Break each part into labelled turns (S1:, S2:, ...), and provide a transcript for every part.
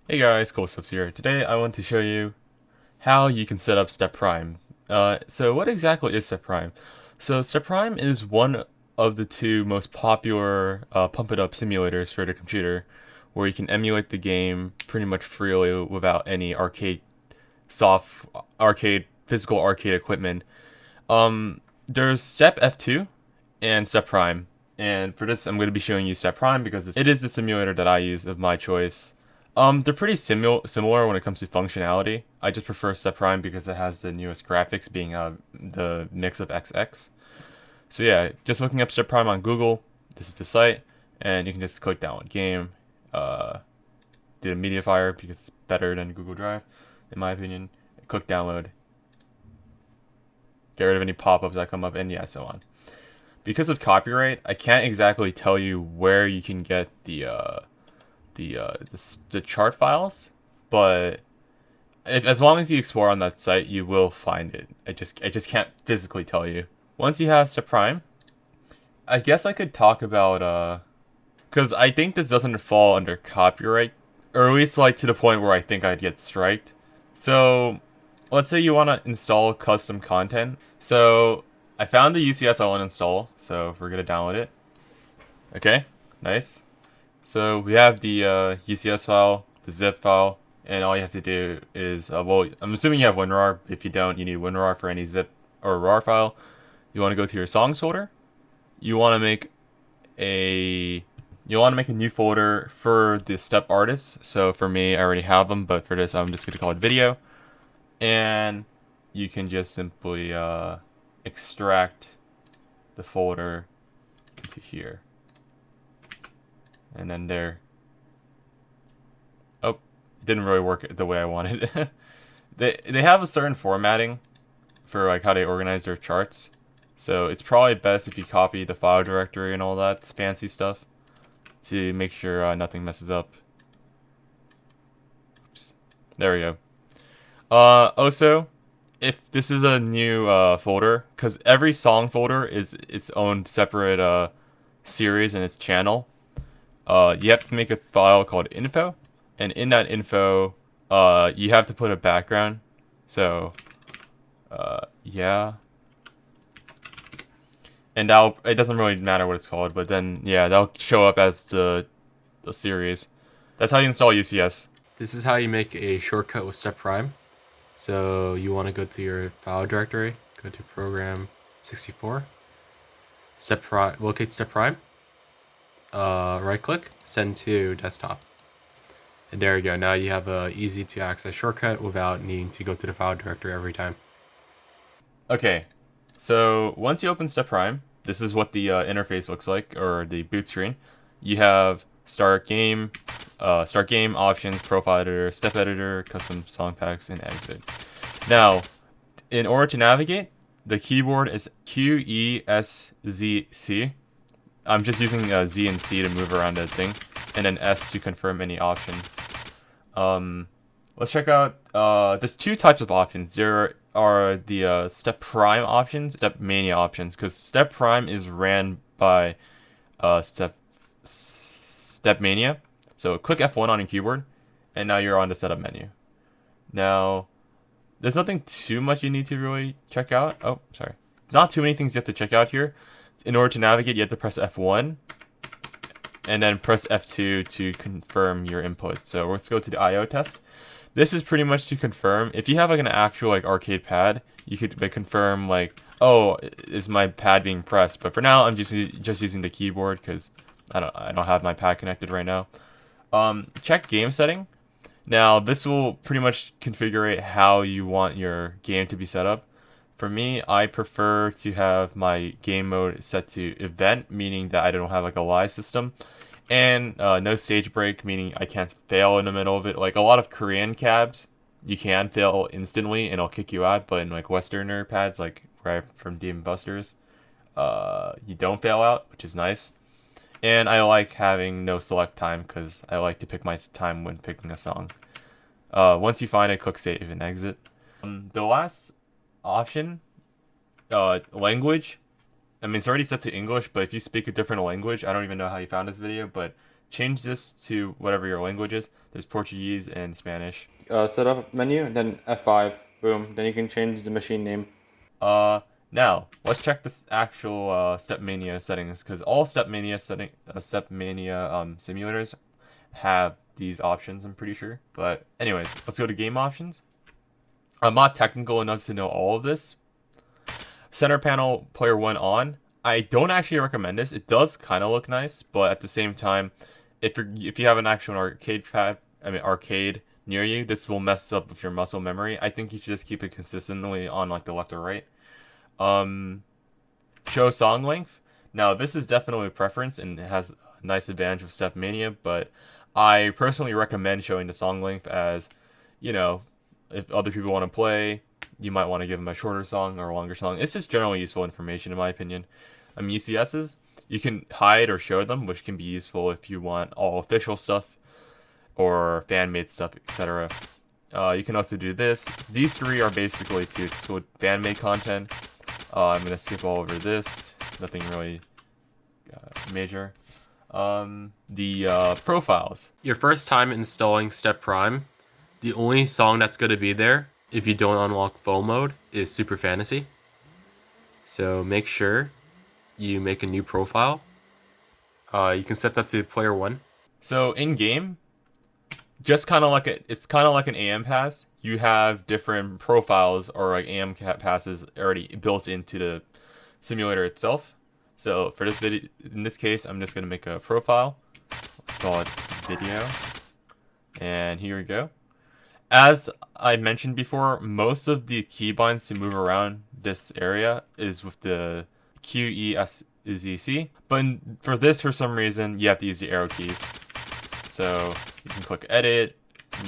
S1: Hey guys, Cool Stuffs here. Today I want to show you how you can set up Stepprime. So what exactly is Stepprime? So Stepprime is one of the two most popular pump it up simulators for the computer, where you can emulate the game pretty much freely without any physical arcade equipment. There's Step F2 and Stepprime, and for this I'm going to be showing you Stepprime because it is the simulator that I use of my choice. They're pretty similar when it comes to functionality. I just prefer Stepprime because it has the newest graphics, being the mix of XX. So yeah, just looking up Stepprime on Google, this is the site, and you can just click download game, do the media fire because it's better than Google Drive, in my opinion. Click download, get rid of any pop-ups that come up, and yeah, so on. Because of copyright, I can't exactly tell you where you can get the chart files, but as long as you explore on that site, you will find it. I just can't physically tell you. Once you have Stepprime, I guess I could talk about because I think this doesn't fall under copyright, or at least like to the point where I think I'd get striked. So let's say you want to install custom content. So I found the UCS I want to install, so we're gonna download it. Okay, nice. So we have the UCS file, the zip file, and all you have to do is, well, I'm assuming you have WinRAR. If you don't, you need WinRAR for any zip or RAR file. You want to go to your songs folder. You want to make a new folder for the step artists. So for me, I already have them, but for this, I'm just gonna call it video, and you can just simply extract the folder into here. And then there. Oh, it didn't really work the way I wanted. They have a certain formatting for like how they organize their charts. So it's probably best if you copy the file directory and all that fancy stuff to make sure nothing messes up. Oops. There we go. Also, if this is a new folder, because every song folder is its own separate series in its channel. You have to make a file called info, and in that info, you have to put a background. So, yeah, and it doesn't really matter what it's called, but then yeah, that'll show up as the series. That's how you install UCS. This is how you make a shortcut with Stepprime. So you want to go to your file directory, go to Program 64, locate Stepprime. Right click, send to desktop. And there you go. Now you have a easy to access shortcut without needing to go to the file directory every time. Okay, so once you open Stepprime, this is what the interface looks like, or the boot screen. You have start game options, profile editor, step editor, custom song packs, and exit. Now, in order to navigate, the keyboard is QESZC. I'm just using Z and C to move around that thing, and then S to confirm any option. Let's check out. There's two types of options. There are the Stepprime options, Stepmania options, because Stepprime is ran by Stepmania. So click F1 on your keyboard, and now you're on the setup menu. Now, there's nothing too much you need to really check out. Oh, sorry. Not too many things you have to check out here. In order to navigate, you have to press F1 and then press F2 to confirm your input. So let's go to the IO test. This is pretty much to confirm. If you have like an actual like arcade pad, you could like, confirm like, oh, is my pad being pressed? But for now, I'm just using the keyboard because I don't have my pad connected right now. Check game setting. Now this will pretty much configure how you want your game to be set up. For me, I prefer to have my game mode set to event, meaning that I don't have like a live system, and no stage break, meaning I can't fail in the middle of it. Like a lot of Korean cabs, you can fail instantly and it'll kick you out, but in like Westerner pads, like right from Demon Busters, you don't fail out, which is nice. And I like having no select time because I like to pick my time when picking a song. Once you find it, click save and exit. The last option, language. I mean, it's already set to English, but if you speak a different language, I don't even know how you found this video, but change this to whatever your language is. There's Portuguese and Spanish.
S2: Setup menu, and then F5. Boom. Then you can change the machine name.
S1: Now let's check this actual Stepmania settings, because all Stepmania simulators have these options, I'm pretty sure. But anyways, let's go to game options. I'm not technical enough to know all of this. Center panel player 1 on. I don't actually recommend this. It does kind of look nice, but at the same time, if you have an actual arcade near you, this will mess up with your muscle memory. I think you should just keep it consistently on like the left or right. Show song length. Now this is definitely a preference and it has a nice advantage of Stepmania, but I personally recommend showing the song length, as you know, if other people want to play, you might want to give them a shorter song or a longer song. It's just generally useful information in my opinion. UCSs, you can hide or show them, which can be useful if you want all official stuff or fan-made stuff, etc. You can also do this. These three are basically to exclude fan-made content. I'm going to skip all over this. Nothing really major. The profiles.
S3: Your first time installing StepPrime, the only song that's going to be there if you don't unlock full mode is Super Fantasy. So make sure you make a new profile. You can set that to player 1.
S1: So in game, just kind of like it's kind of like an AM pass. You have different profiles or like AM passes already built into the simulator itself. So for this video, in this case, I'm just gonna make a profile. Let's call it video, and here we go. As I mentioned before, most of the keybinds to move around this area is with the QESZC, but for this, for some reason, you have to use the arrow keys. So you can click edit,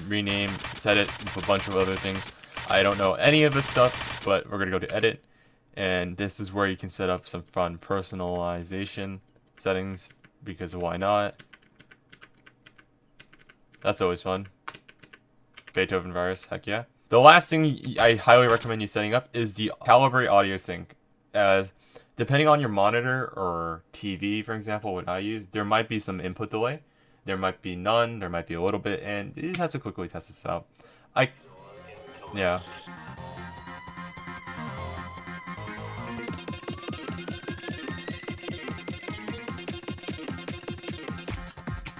S1: rename, set it with a bunch of other things. I don't know any of this stuff, but we're gonna go to edit, and this is where you can set up some fun personalization settings, because why not? That's always fun. Beethoven virus, heck yeah. The last thing I highly recommend you setting up is the calibrate audio sync. As depending on your monitor or TV, for example, what I use, there might be some input delay. There might be none, there might be a little bit, and you just have to quickly test this out. Yeah.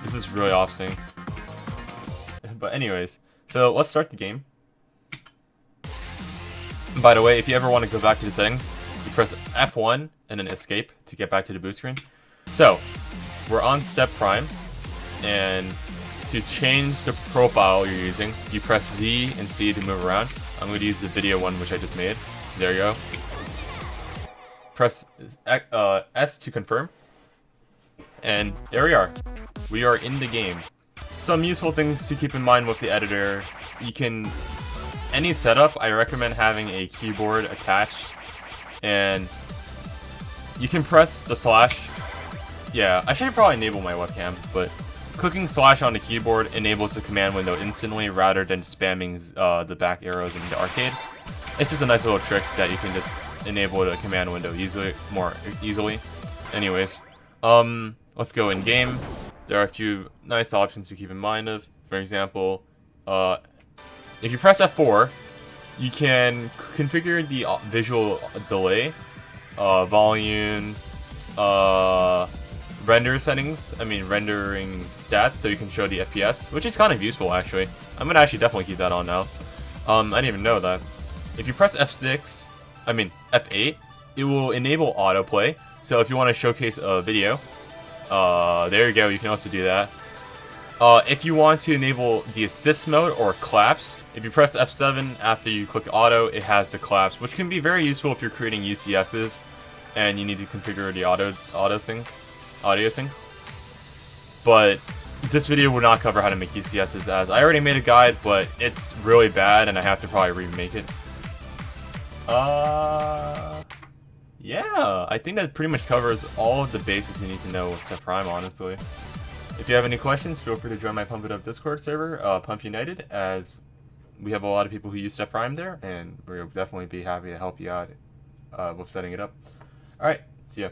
S1: This is really off-sync. But anyways, so let's start the game. By the way, if you ever want to go back to the settings, you press F1 and then escape to get back to the boot screen. So, we're on StepPrime, and to change the profile you're using, you press Z and C to move around. I'm going to use the video one which I just made. There you go. Press S to confirm. And there we are. We are in the game. Some useful things to keep in mind with the editor. Any setup, I recommend having a keyboard attached. And you can press the slash. Yeah, I should probably enable my webcam, but clicking slash on the keyboard enables the command window instantly rather than spamming the back arrows in the arcade. It's just a nice little trick that you can just enable the command window more easily. Anyways, let's go in game. There are a few nice options to keep in mind of. For example, if you press F4, you can configure the visual delay, volume, render settings, rendering stats, so you can show the FPS, which is kind of useful actually. I'm gonna actually definitely keep that on now. I didn't even know that. If you press F8, it will enable autoplay. So if you want to showcase a video, there you go, you can also do that. If you want to enable the assist mode or claps, if you press F7 after you click auto, it has the claps, which can be very useful if you're creating UCSs and you need to configure the audio sync. But this video will not cover how to make UCSs, as I already made a guide, but it's really bad and I have to probably remake it. Yeah, I think that pretty much covers all of the basics you need to know with StepPrime, honestly. If you have any questions, feel free to join my Pump It Up Discord server, Pump United, as we have a lot of people who use StepPrime there, and we'll definitely be happy to help you out with setting it up. Alright, see ya.